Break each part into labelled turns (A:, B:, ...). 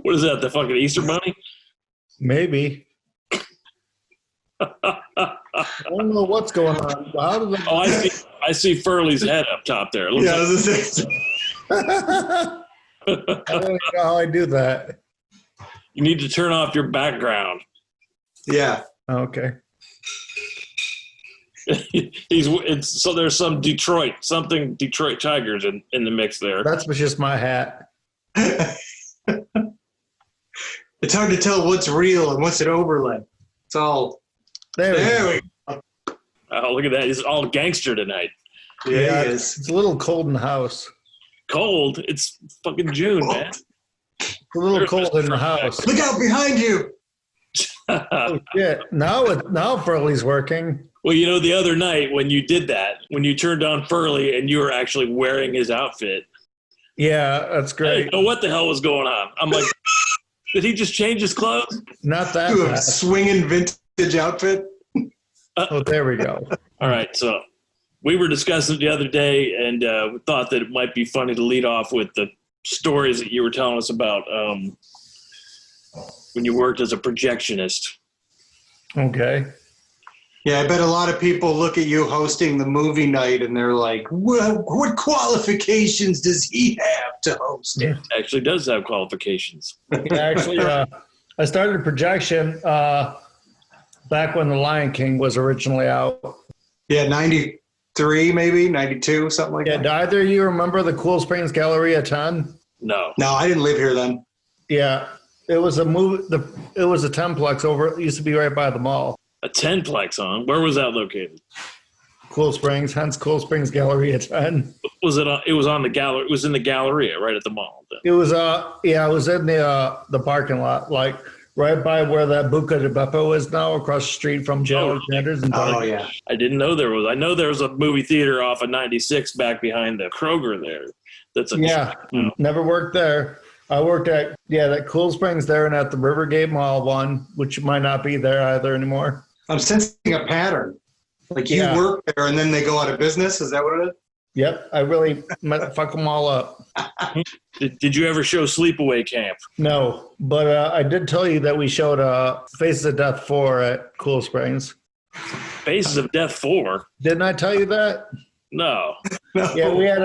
A: What is that? The fucking Easter Bunny?
B: Maybe. I don't know what's going on. How did
A: I see Furley's head up top there. It looks
C: I was gonna say.
B: I don't even know how I do that.
A: You need to turn off your background.
C: Yeah.
B: Okay.
A: So there's some Detroit Tigers in the mix there.
B: That's just my hat.
C: It's hard to tell what's real and what's an overlay. It's all there we go.
A: Oh, look at that. He's all gangster tonight.
C: Yeah, he is.
B: It's a little cold in the house.
A: Cold? It's fucking June, man.
B: It's a little cold in the house.
C: Look out behind you.
B: Oh, shit. Now Furley's working.
A: Well, the other night when you did that, when you turned on Furley and you were actually wearing his outfit.
B: Yeah, that's
A: I
B: great.
A: didn't know what the hell was going on. I'm like, did he just change his clothes?
B: Not that
C: You
B: bad.
C: have a swinging vintage outfit.
B: Oh, there we go.
A: All right, so we were discussing it the other day, and we thought that it might be funny to lead off with the stories that you were telling us about when you worked as a projectionist.
B: Okay.
C: Yeah, I bet a lot of people look at you hosting the movie night and they're like, what qualifications does he have to host it?
A: Actually does have qualifications.
B: Yeah, actually, I started projection back when The Lion King was originally out.
C: Yeah, 93 maybe, 92, something like that.
B: Do either of you remember the Cool Springs Galleria 10?
A: No.
C: No, I didn't live here then.
B: Yeah, it was a movie. It was a 10-plex over. It used to be right by the mall.
A: A 10-plex on? Where was that located?
B: Cool Springs, hence Cool Springs Galleria 10.
A: Was it? It was on the gallery. It was in the Galleria, right at the mall. Then.
B: It was it was in the parking lot, like right by where that Buca de Beppo is now, across the street from J.L. Sanders.
C: Oh yeah,
A: I didn't know there was. I know there was a movie theater off of 96 back behind the Kroger there. That's
B: never worked there. I worked at that Cool Springs there and at the Rivergate Mall one, which might not be there either anymore.
C: I'm sensing a pattern. Like you work there and then they go out of business. Is that what it is?
B: Yep, I really fuck them all up.
A: Did you ever show Sleepaway Camp?
B: No, but I did tell you that we showed Faces of Death 4 at Cool Springs.
A: Faces of Death 4?
B: Didn't I tell you that?
A: No.
B: Yeah, we had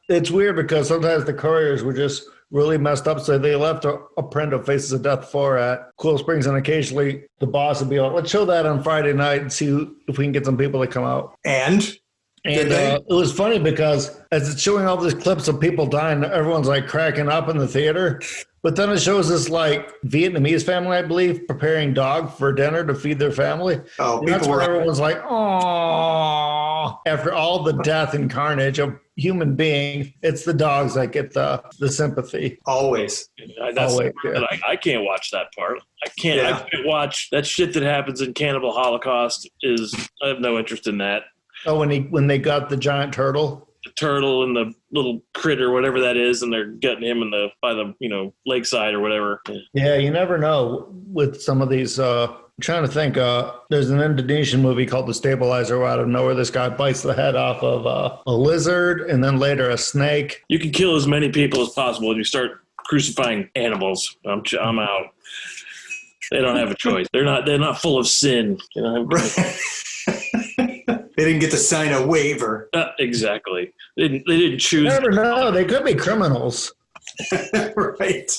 B: it's weird because sometimes the couriers were just really messed up, so they left a print of Faces of Death 4 at Cool Springs, and occasionally the boss would be like, let's show that on Friday night and see if we can get some people to come out.
C: And
B: it was funny because as it's showing all these clips of people dying, everyone's like cracking up in the theater. But then it shows this like Vietnamese family, I believe, preparing dog for dinner to feed their family.
C: Oh,
B: and that's where everyone's like, oh, after all the death and carnage of human being, it's the dogs that get the sympathy.
C: Always.
A: I can't watch that part. I can't watch that shit that happens in Cannibal Holocaust. I have no interest in that.
B: Oh, when they got the giant turtle?
A: The turtle and the little critter, whatever that is, and they're gutting him by the lakeside or whatever.
B: Yeah, you never know with some of these. I'm trying to think. There's an Indonesian movie called The Stabilizer where out of nowhere this guy bites the head off of a lizard and then later a snake.
A: You can kill as many people as possible if you start crucifying animals. I'm out. They don't have a choice. They're not full of sin.
C: They didn't get to sign a waiver.
A: Exactly. They didn't choose.
B: You never know. They could be criminals.
C: Right.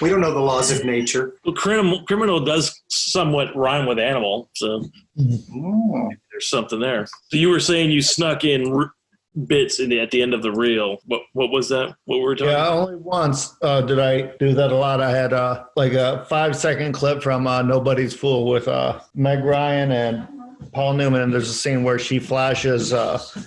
C: We don't know the laws of nature.
A: Well, criminal does somewhat rhyme with animal, so there's something there. So you were saying you snuck in bits at the end of the reel. What was that? What were we talking about?
B: Only once did I do that a lot. I had like a 5-second clip from Nobody's Fool with Meg Ryan and Paul Newman, and there's a scene where she flashes,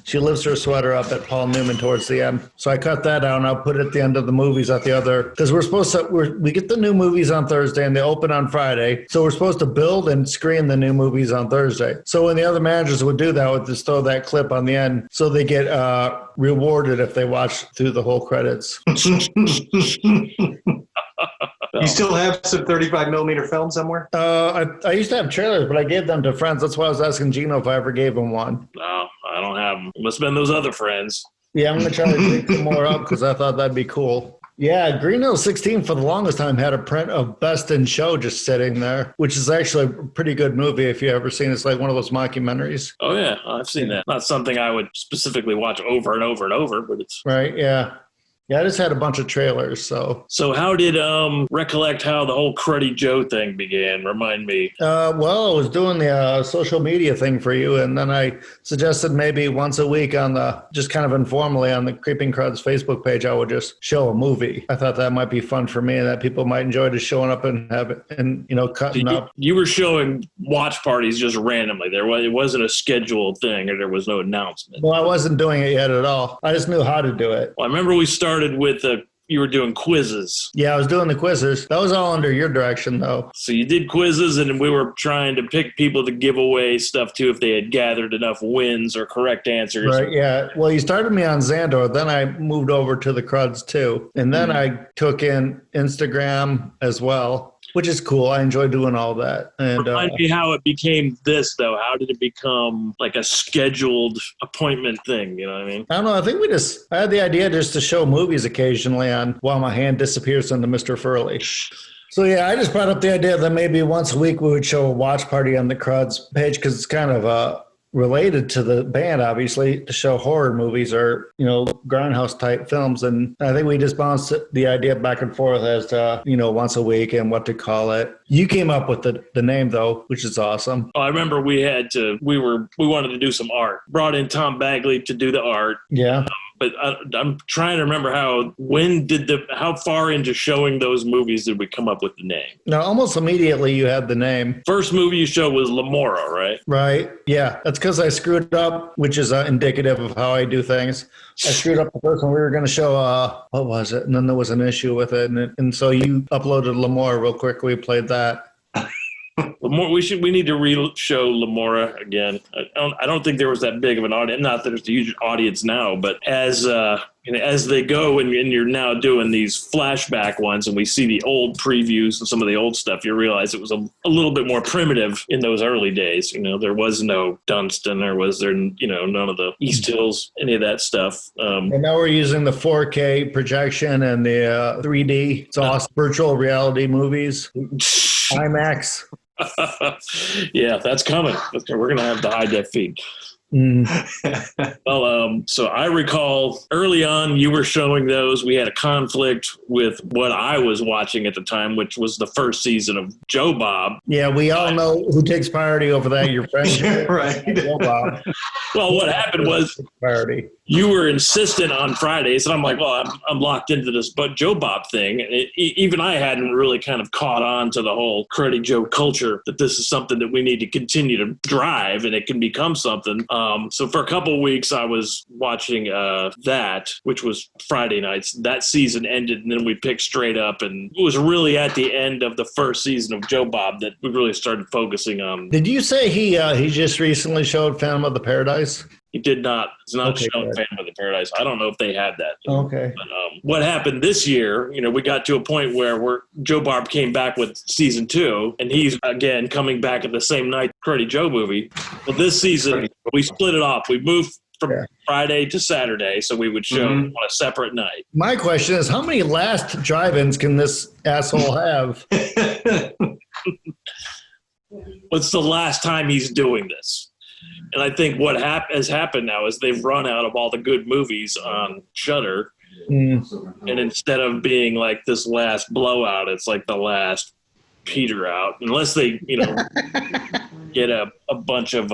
B: she lifts her sweater up at Paul Newman towards the end. So I cut that out and I'll put it at the end of the movies at the other, because we get the new movies on Thursday and they open on Friday. So we're supposed to build and screen the new movies on Thursday. So when the other managers would do that, would just throw that clip on the end so they get rewarded if they watch through the whole credits.
C: You still have some 35 millimeter film somewhere?
B: I used to have trailers, but I gave them to friends. That's why I was asking Gino if I ever gave him one.
A: No, I don't have them. Must have been those other friends.
B: Yeah, I'm going to try to dig some more up because I thought that'd be cool. Yeah, Green Hill 16 for the longest time had a print of Best in Show just sitting there, which is actually a pretty good movie if you ever seen it. It's like one of those mockumentaries.
A: Oh yeah, I've seen that. Not something I would specifically watch over and over and over, but it's
B: Right, yeah. Yeah, I just had a bunch of trailers, so.
A: So how did recollect how the whole Cruddy Joe thing began? Remind me.
B: Well, I was doing the social media thing for you, and then I suggested maybe once a week on the, just kind of informally on the Creeping Cruds Facebook page, I would just show a movie. I thought that might be fun for me and that people might enjoy just showing up and have it and, cutting up.
A: You were showing watch parties just randomly. It wasn't a scheduled thing, or there was no announcement.
B: Well, I wasn't doing it yet at all. I just knew how to do it.
A: Well, I remember we started with you were doing quizzes.
B: Yeah, I was doing the quizzes. That was all under your direction, though.
A: So you did quizzes, and we were trying to pick people to give away stuff to if they had gathered enough wins or correct answers.
B: Right, yeah. Well, you started me on Xandor, then I moved over to the Cruds, too. And then I took in Instagram as well, which is cool. I enjoy doing all that. And
A: remind me how it became this, though. How did it become like a scheduled appointment thing? You know what I mean?
B: I don't know. I think I had the idea just to show movies occasionally on while my hand disappears into Mr. Furley. So, yeah, I just brought up the idea that maybe once a week we would show a watch party on the Cruds page because it's kind of related to the band, obviously, to show horror movies or, grindhouse type films. And I think we just bounced the idea back and forth as to, once a week and what to call it. You came up with the name, though, which is awesome.
A: Oh, I remember we wanted to do some art. Brought in Tom Bagley to do the art.
B: Yeah.
A: But I'm trying to remember how far into showing those movies did we come up with the name?
B: No, almost immediately you had the name.
A: First movie you showed was Lamora, right?
B: Right. Yeah. That's because I screwed up, which is indicative of how I do things. I screwed up the first one. We were going to show, what was it? And then there was an issue with it. And so you uploaded Lamora real quick. We played that.
A: We need to show Lamora again. I don't think there was that big of an audience. Not that there's a huge audience now, but as they go and you're now doing these flashback ones, and we see the old previews and some of the old stuff, you realize it was a little bit more primitive in those early days. There was no Dunstan, or was there none of the East Hills, any of that stuff.
B: And now we're using the 4K projection and the 3D. It's awesome. Virtual reality movies. IMAX.
A: Yeah, that's coming. We're going to have the high def feed. Well, so I recall early on you were showing those. We had a conflict with what I was watching at the time, which was the first season of Joe Bob.
B: Yeah, we all know who takes priority over that. Your friend,
C: right?
B: Joe Bob.
A: Well, what happened was
B: priority.
A: You were insistent on Fridays, and I'm like, well, I'm locked into this but Joe Bob thing. And even I hadn't really kind of caught on to the whole Cruddy Joe culture, that this is something that we need to continue to drive, and it can become something. So for a couple of weeks, I was watching that, which was Friday nights. That season ended, and then we picked straight up, and it was really at the end of the first season of Joe Bob that we really started focusing on.
B: Did you say he just recently showed Phantom of the Paradise?
A: He did not. It's not
B: Okay,
A: shown
B: good.
A: Phantom of the Paradise. I don't know if they had that.
B: Okay.
A: But what happened this year, we got to a point where Joe Bob came back with season 2, and he's, again, coming back at the same night, Cruddy Joe movie. Well, this season, we split it off. We moved from Friday to Saturday, so we would show on a separate night.
B: My question is, how many last drive-ins can this asshole have?
A: What's the last time he's doing this? And I think what has happened now is they've run out of all the good movies on Shudder, and instead of being like this last blowout, it's like the last peter out. Unless they, get a bunch of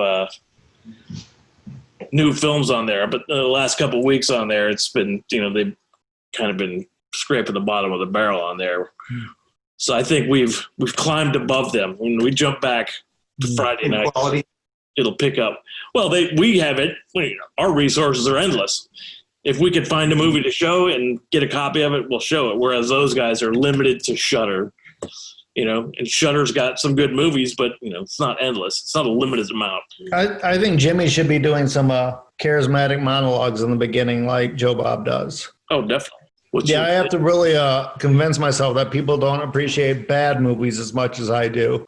A: new films on there. But the last couple of weeks on there, it's been, they've kind of been scraping the bottom of the barrel on there. So I think we've climbed above them. When we jump back to Friday night,
C: Quality.
A: it'll pick up. Well, we have it. Our resources are endless. If we could find a movie to show and get a copy of it, we'll show it. Whereas those guys are limited to Shudder, and Shudder's got some good movies, but it's not endless. It's not a limited amount.
B: I think Jimmy should be doing some charismatic monologues in the beginning like Joe Bob does.
A: Oh, definitely.
B: I have to really convince myself that people don't appreciate bad movies as much as I do.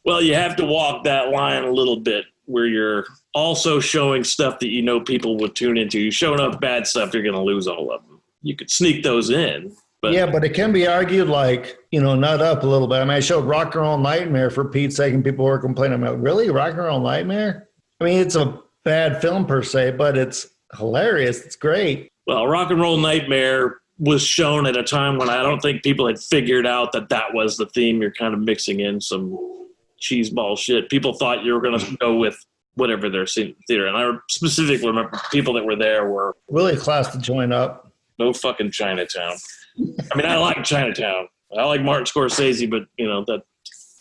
A: Well, you have to walk that line a little bit where you're also showing stuff that people would tune into. You show enough bad stuff, you're going to lose all of them. You could sneak those in, But
B: yeah, but it can be argued like, nut up a little bit. I mean, I showed Rock and Roll Nightmare for Pete's sake, and people were complaining about, really? Rock and Roll Nightmare? I mean, it's a bad film per se, but it's hilarious. It's great.
A: well, Rock and Roll Nightmare was shown at a time when I don't think people had figured out that was the theme. You're kind of mixing in some cheeseball shit. People thought you were going to go with whatever they're seeing in the theater. And I specifically remember people that were there were
B: Really a class to join up.
A: no fucking Chinatown. I mean, I like Chinatown. I like Martin Scorsese, but,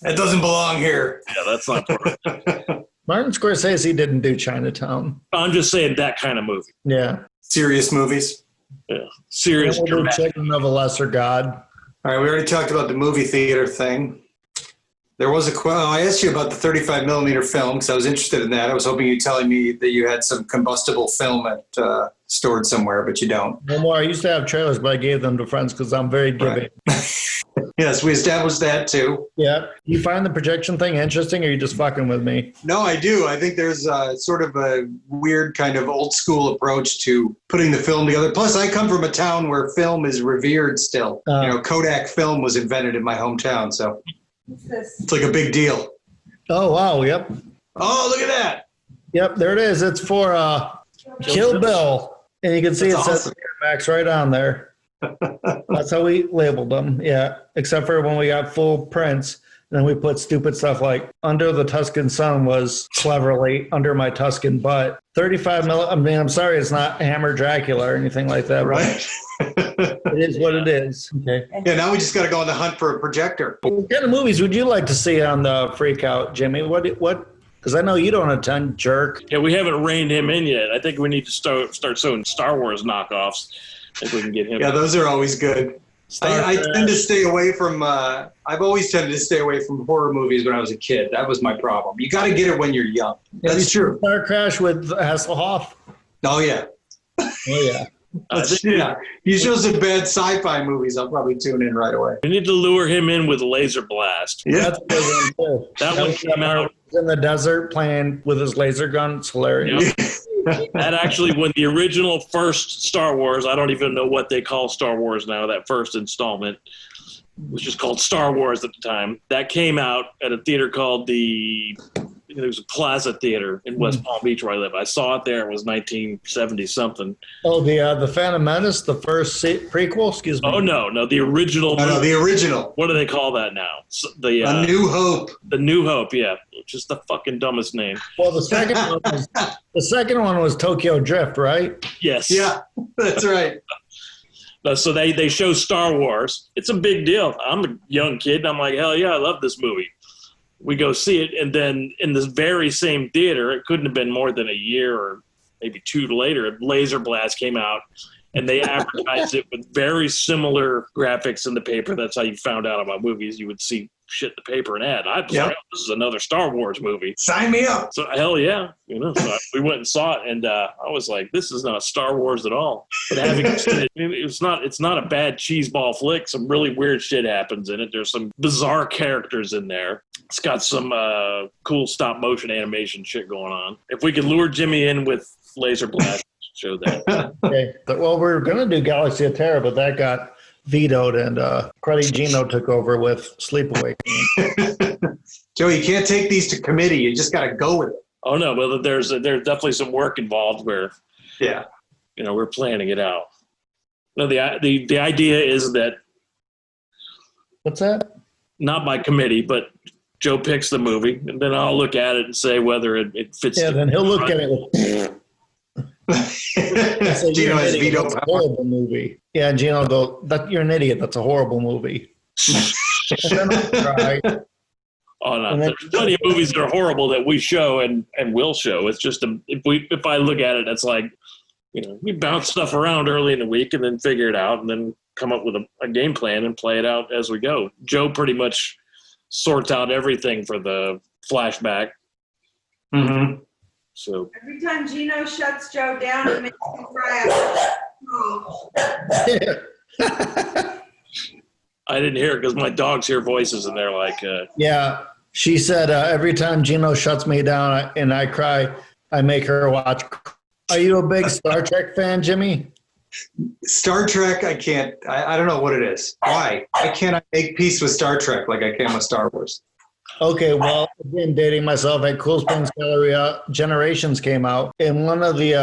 C: That doesn't belong here.
A: yeah, that's not part of it.
B: Martin Scorsese didn't do Chinatown.
A: I'm just saying that kind of movie.
B: Yeah.
C: Serious movies.
A: Yeah. Serious
B: We'll do
A: dramatic.
B: Children of a Lesser God.
C: All right, we already talked about the movie theater thing. There was I asked you about the 35 millimeter film because I was interested in that. I was hoping you'd telling me that you had some combustible film stored somewhere, but you don't.
B: No more. I used to have trailers, but I gave them to friends because I'm very giving.
C: Right. Yes, we established that too.
B: Yeah. You find the projection thing interesting, or are you just fucking with me?
C: No, I do. I think there's sort of a weird kind of old school approach to putting the film together. Plus, I come from a town where film is revered still. Kodak film was invented in my hometown, so it's like a big deal.
B: Oh, wow. Yep.
C: Oh, look at that.
B: Yep. There it is. It's for Kill Bill. And you can see
C: That's
B: it
C: awesome.
B: says Max right on there. That's how we labeled them. Yeah. Except for when we got full prints. Then we put stupid stuff like Under the Tuscan Sun was cleverly Under My Tuscan Butt. 35 mil. I mean, I'm sorry, it's not Hammer Dracula or anything like that.
C: Right?
B: It is what it is. Okay.
C: Yeah, now we just got to go on the hunt for a projector.
B: What kind of movies would you like to see on the Freak Out, Jimmy? What? Because I know you don't attend, jerk.
A: Yeah, we haven't reined him in yet. I think we need to start showing Star Wars knockoffs. I think we can get him.
C: Yeah, those are always good. I tend to stay away from, I've always tended to stay away from horror movies when I was a kid. That was my problem. You got to get it when you're young. That's true.
B: Star Crash with Hasselhoff.
C: Oh, yeah.
B: Oh, yeah.
C: Yeah. You show some bad sci-fi movies, I'll probably tune in right away.
A: We need to lure him in with Laser Blast.
C: Yeah.
B: That's a good one, too.
A: That one came out.
B: In the desert playing with his laser gun. It's hilarious.
A: That actually, when the original first Star Wars, I don't even know what they call Star Wars now, that first installment, which is called Star Wars at the time, that came out at a theater called there was a Plaza Theater in West Palm Beach where I live. I saw it there. It was 1970-something.
B: Oh, the Phantom Menace, the first prequel? Excuse me.
A: Oh, no, the original.
C: No, the original.
A: What do they call that now?
C: A New Hope.
A: The New Hope, yeah. Just the fucking dumbest name.
B: Well, the second one was Tokyo Drift, right?
A: Yes.
C: Yeah, that's right.
A: So they show Star Wars. It's a big deal. I'm a young kid, and I'm like, hell yeah, I love this movie. We go see it, and then in this very same theater, it couldn't have been more than a year or maybe two later, Laser Blast came out, and they advertised it with very similar graphics in the paper. That's how you found out about movies. You would see shit in the paper and ad. I was like, oh, this is another Star Wars movie.
C: Sign me up.
A: So hell yeah, so we went and saw it, and I was like, this is not Star Wars at all. But having seen it, it's not a bad cheeseball flick. Some really weird shit happens in it. There's some bizarre characters in there. It's got some cool stop motion animation shit going on. If we could lure Jimmy in with Laser Blast, show that.
B: Okay. Well, we were going to do Galaxy of Terror, but that got vetoed, and Cruddy Joe took over with Sleepaway Camp.
C: Joe, you can't take these to committee. You just got to go with it.
A: Oh no, well there's definitely some work involved where we're planning it out. No, the idea is that
B: What's that?
A: not by committee, but Joe picks the movie, and then I'll look at it and say whether it fits.
B: Yeah, then he'll look at it with.
C: Gino has veto
B: That's a
C: power.
B: horrible movie. Yeah, and Gino will go, you're an idiot. That's a horrible movie. And then I'll cry.
A: Oh no,
B: And then-
A: there's plenty of movies that are horrible that we show and will show. It's just if I look at it, it's like we bounce stuff around early in the week and then figure it out and then come up with a game plan and play it out as we go. Joe pretty much sorts out everything for the flashback.
C: Mm-hmm.
A: So
D: Every time Gino shuts Joe down, it makes him cry. Oh.
A: I didn't hear it because my dogs hear voices and they're like,
B: Yeah, she said every time Gino shuts me down and I cry, I make her watch. Are you a big Star Trek fan, Jimmy?
C: Star Trek, I can't. I don't know what it is. Why? Why can't I make peace with Star Trek like I can with Star Wars?
B: Okay, well, again, dating myself at Cool Springs Galleria, Generations came out, and one of the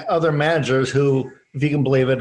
B: other managers, who, if you can believe it,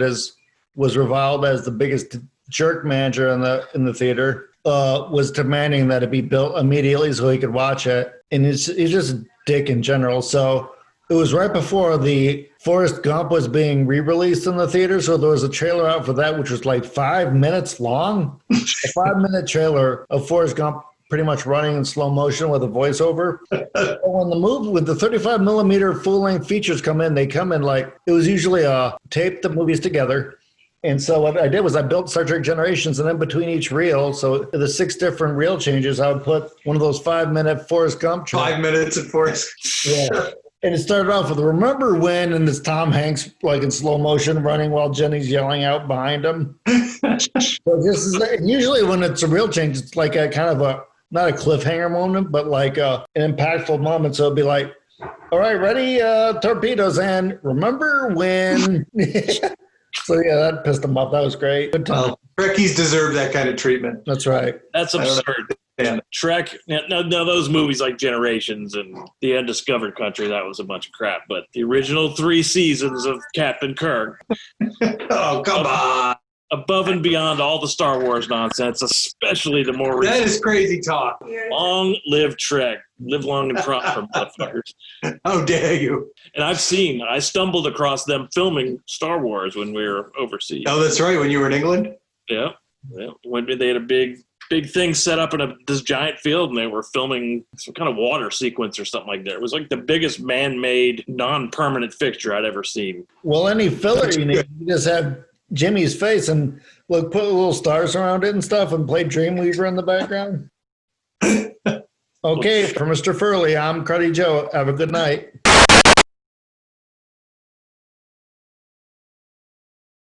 B: was reviled as the biggest jerk manager in the theater, was demanding that it be built immediately so he could watch it, and he's just a dick in general. So it was right before the Forrest Gump was being re-released in the theater, so there was a trailer out for that, which was like 5 minutes long, a 5-minute trailer of Forrest Gump pretty much running in slow motion with a voiceover. When the 35 millimeter full length features come in, they come in like, it was usually tape the movies together. And so what I did was I built Star Trek Generations, and then between each reel, so the 6 different reel changes, I would put one of those 5-minute Forrest Gump trailers.
C: 5 minutes of Forrest.
B: Yeah. And it started off with, remember when, and it's Tom Hanks like in slow motion running while Jenny's yelling out behind him. So usually when it's a real change, it's like a kind of a, not a cliffhanger moment, but like an impactful moment. So it'd be like, all right, ready, torpedoes, and remember when? So yeah, that pissed them off. That was great. Good time.
C: Well, Trekkies deserve that kind of treatment.
B: That's right.
A: That's absurd. Trek, no, those movies like Generations and The Undiscovered Country, that was a bunch of crap. But the original 3 seasons of Captain Kirk.
C: Oh, come on.
A: Above and beyond all the Star Wars nonsense, especially the more recent.
C: That is crazy talk.
A: Long live Trek. Live long and prosper, motherfuckers. How
C: dare you?
A: And I stumbled across them filming Star Wars when we were overseas.
C: Oh, that's right. When you were in England?
A: Yeah. When they had a big thing set up in this giant field, and they were filming some kind of water sequence or something like that. It was like the biggest man-made, non-permanent fixture I'd ever seen.
B: Well, any filler you need, you just have Jimmy's face and put little stars around it and stuff and play Dreamweaver in the background. Okay, for Mr. Furley, I'm Cruddy Joe. Have a good night.